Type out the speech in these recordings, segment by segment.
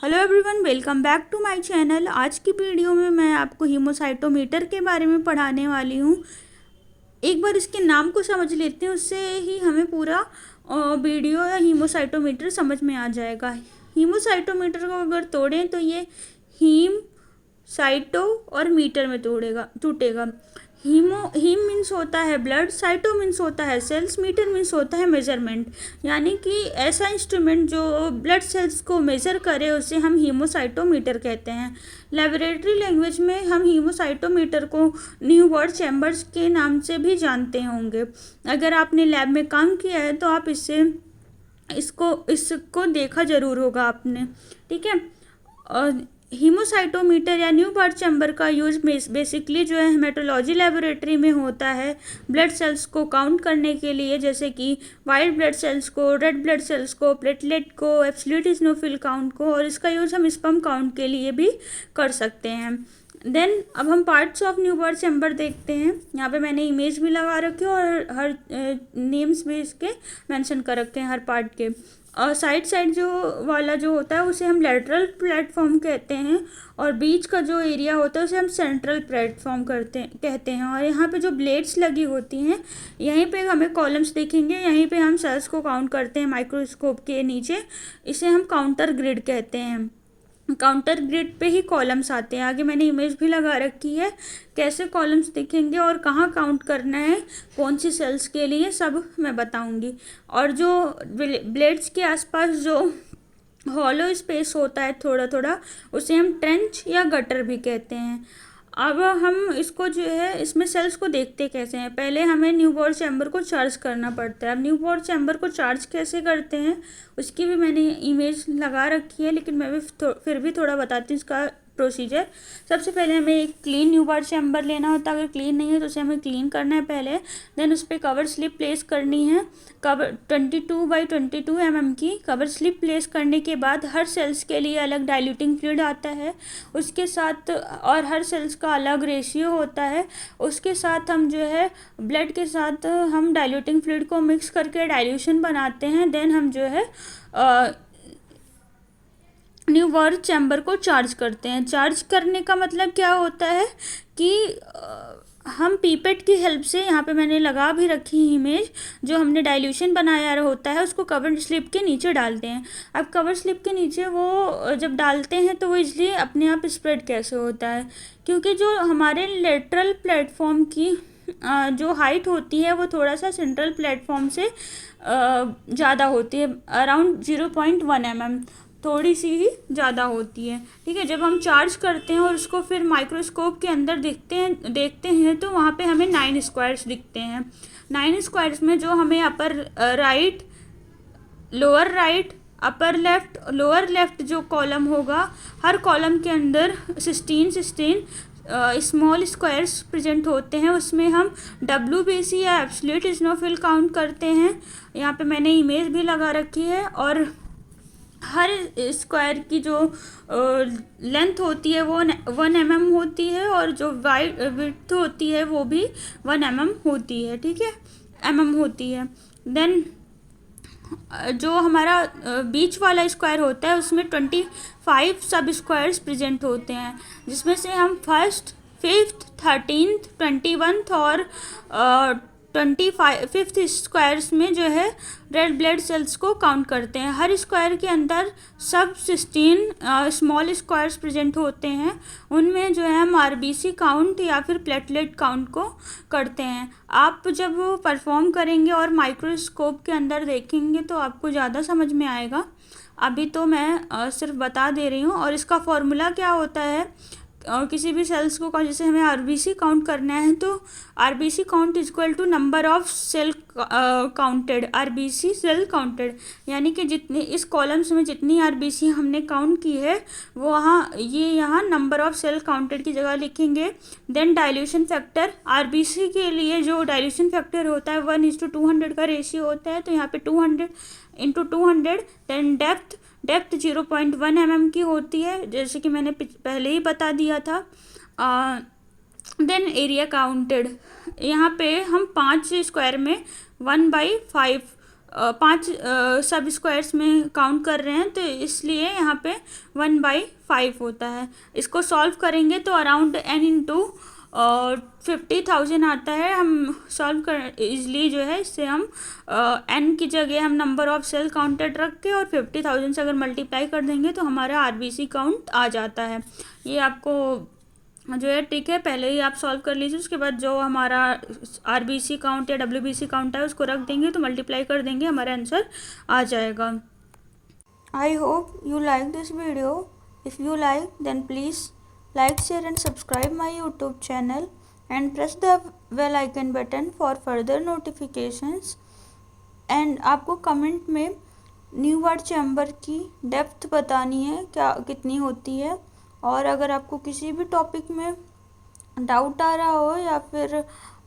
Hello everyone, welcome back to my channel. आज की video में मैं आपको हीमोसाइटोमीटर के बारे में पढ़ाने वाली हूँ। एक बार इसके नाम को समझ लेते हैं, उससे ही हमें पूरा वीडियो या हीमोसाइटोमीटर समझ में आ जाएगा। हीमोसाइटोमीटर को अगर तोड़ें तो ये हीम, साइटो और मीटर में टूटेगा। हीम मीन्स होता है ब्लड, साइटो मीन्स होता है सेल्स, मीटर मीन्स होता है मेजरमेंट। यानी कि ऐसा इंस्ट्रूमेंट जो ब्लड सेल्स को मेज़र करे उसे हम हीमोसाइटोमीटर कहते हैं। लेबोरेटरी लैंग्वेज में हम हीमोसाइटोमीटर को न्यूबर्ट चैम्बर्स के नाम से भी जानते होंगे। अगर आपने लैब में काम किया है तो आप इसको देखा ज़रूर होगा आपने, ठीक है। और हीमोसाइटोमीटर या न्यूबर्ट चैम्बर का यूज बेसिकली जो है हेमेटोलॉजी लेबोरेटरी में होता है ब्लड सेल्स को काउंट करने के लिए, जैसे कि वाइट ब्लड सेल्स को, रेड ब्लड सेल्स को, प्लेटलेट को, एब्सोल्यूट इओसिनोफिल काउंट को, और इसका यूज हम स्पर्म काउंट के लिए भी कर सकते हैं। देन अब हम पार्ट्स ऑफ न्यूबर्ट चैम्बर देखते हैं। यहाँ पे मैंने इमेज भी लगा रखे और हर नेम्स भी इसके मेंशन कर रखे हैं हर पार्ट के। और साइड जो वाला जो होता है उसे हम लेटरल प्लेटफॉर्म कहते हैं, और बीच का जो एरिया होता है उसे हम सेंट्रल प्लेटफॉर्म कहते हैं। और यहाँ पे जो ब्लेड्स लगी होती हैं, यहीं पे हमें कॉलम्स दिखेंगे, यहीं पे हम सेल्स को काउंट करते हैं माइक्रोस्कोप के नीचे। इसे हम काउंटर ग्रिड कहते हैं। काउंटर ग्रिड पे ही कॉलम्स आते हैं। आगे मैंने इमेज भी लगा रखी है, कैसे कॉलम्स दिखेंगे और कहाँ काउंट करना है, कौन सी सेल्स के लिए, सब मैं बताऊंगी। और जो ब्लेड्स के आसपास जो हॉलो स्पेस होता है थोड़ा थोड़ा, उसे हम ट्रेंच या गटर भी कहते हैं। अब हम इसको जो है, इसमें सेल्स को देखते कैसे हैं। पहले हमें न्यूबॉर्न चैम्बर को चार्ज करना पड़ता है। अब न्यूबॉर्न चैम्बर को चार्ज कैसे करते हैं उसकी भी मैंने इमेज लगा रखी है, लेकिन मैं भी फिर भी थोड़ा बताती हूँ इसका प्रोसीजर। सबसे पहले हमें एक क्लीन न्यूबॉर्न चैम्बर लेना होता है। अगर क्लीन नहीं है तो उसे हमें क्लीन करना है पहले। देन उस पर कवर स्लिप प्लेस करनी है, कवर 22x22 mm की कवर स्लिप प्लेस करने के बाद हर सेल्स के लिए अलग डाइल्यूटिंग फ्लूइड आता है उसके साथ, और हर सेल्स का अलग रेशियो होता है। उसके साथ हम जो है ब्लड के साथ हम डाइल्यूटिंग फ्लूइड को मिक्स करके डाइल्यूशन बनाते हैं। देन हम जो है न्यूबॉर्न चैम्बर को चार्ज करते हैं। चार्ज करने का मतलब क्या होता है कि हम पीपेट की हेल्प से, यहाँ पे मैंने लगा भी रखी इमेज, जो हमने डाइल्यूशन बनाया होता है उसको कवर स्लिप के नीचे डालते हैं। अब कवर स्लिप के नीचे वो जब डालते हैं तो वो इसलिए अपने आप स्प्रेड कैसे होता है, क्योंकि जो हमारे लेटरल प्लेटफॉर्म की जो हाइट होती है वो थोड़ा सा सेंट्रल प्लेटफॉर्म से ज़्यादा होती है, अराउंड 0.1 mm, थोड़ी सी ही ज़्यादा होती है, ठीक है। जब हम चार्ज करते हैं और उसको फिर माइक्रोस्कोप के अंदर देखते हैं तो वहाँ पे हमें 9 स्क्वायर्स दिखते हैं। 9 स्क्वायर्स में जो हमें upper right, lower right, upper left, lower left जो कॉलम होगा, हर कॉलम के अंदर 16 स्मॉल स्क्वायर्स प्रेजेंट होते हैं। उसमें हम WBC या एब्सोल्यूट इओसिनोफिल काउंट करते हैं। यहाँ पे मैंने इमेज भी लगा रखी है। और हर स्क्वायर की जो लेंथ होती है वो 1 mm होती है, और जो विड्थ होती है वो भी 1 mm होती है, ठीक है, mm होती है। देन जो हमारा बीच वाला स्क्वायर होता है उसमें 25 सब स्क्वायर्स प्रेजेंट होते हैं, जिसमें से हम 1st, 5th, 13th, 21th और 25th स्क्वायर्स में जो है रेड ब्लड सेल्स को काउंट करते हैं। हर स्क्वायर के अंदर सब 16 स्मॉल स्क्वायर्स प्रेजेंट होते हैं। उनमें जो है हम RBC काउंट या फिर प्लेटलेट काउंट को करते हैं। आप जब वो परफॉर्म करेंगे और माइक्रोस्कोप के अंदर देखेंगे तो आपको ज़्यादा समझ में आएगा। अभी तो मैं सिर्फ बता दे रही हूँ। और इसका फॉर्मूला क्या होता है, किसी भी सेल्स को जैसे हमें RBC काउंट करना है तो RBC count is equal to number of cell counted, RBC cell counted. यानी कि जितनी इस कॉलम्स में जितनी RBC हमने काउंट की है वो यहाँ नंबर ऑफ सेल काउंटेड की जगह लिखेंगे। देन डाइल्यूशन फैक्टर, RBC के लिए जो डाइल्यूशन फैक्टर होता है 1:200 का रेशियो होता है, तो यहाँ पे 200 × 200। देन डेप्थ 0.1 mm की होती है, जैसे कि मैंने पहले ही बता दिया था। देन एरिया काउंटेड, यहाँ पे हम 5 स्क्वायर में 1/5 5 सब स्क्वायर्स में काउंट कर रहे हैं, तो इसलिए यहाँ पे 1/5 होता है। इसको सॉल्व करेंगे तो अराउंड n इंटू 50,000 आता है। हम सॉल्व कर इजली जो है इससे हम n की जगह हम नंबर ऑफ सेल काउंटेड रख के और 50,000 से अगर मल्टीप्लाई कर देंगे तो हमारा आरबीसी काउंट आ जाता है। ये आपको जो है ट्रिक है, पहले ही आप सॉल्व कर लीजिए, उसके बाद जो हमारा आरबीसी काउंट या डब्ल्यूबीसी काउंट है उसको रख देंगे तो मल्टीप्लाई कर देंगे, हमारा आंसर आ जाएगा। I hope you like this video. If you like then please like, share and subscribe my YouTube channel and press the bell icon button for further notifications। and आपको कमेंट में new bird chamber की depth बतानी है क्या कितनी होती है, और अगर आपको किसी भी टॉपिक में डाउट आ रहा हो या फिर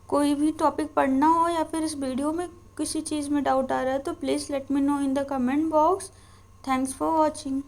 कोई भी टॉपिक पढ़ना हो या फिर इस वीडियो में किसी चीज़ में डाउट आ रहा है तो please let me know in the comment box. Thanks for watching.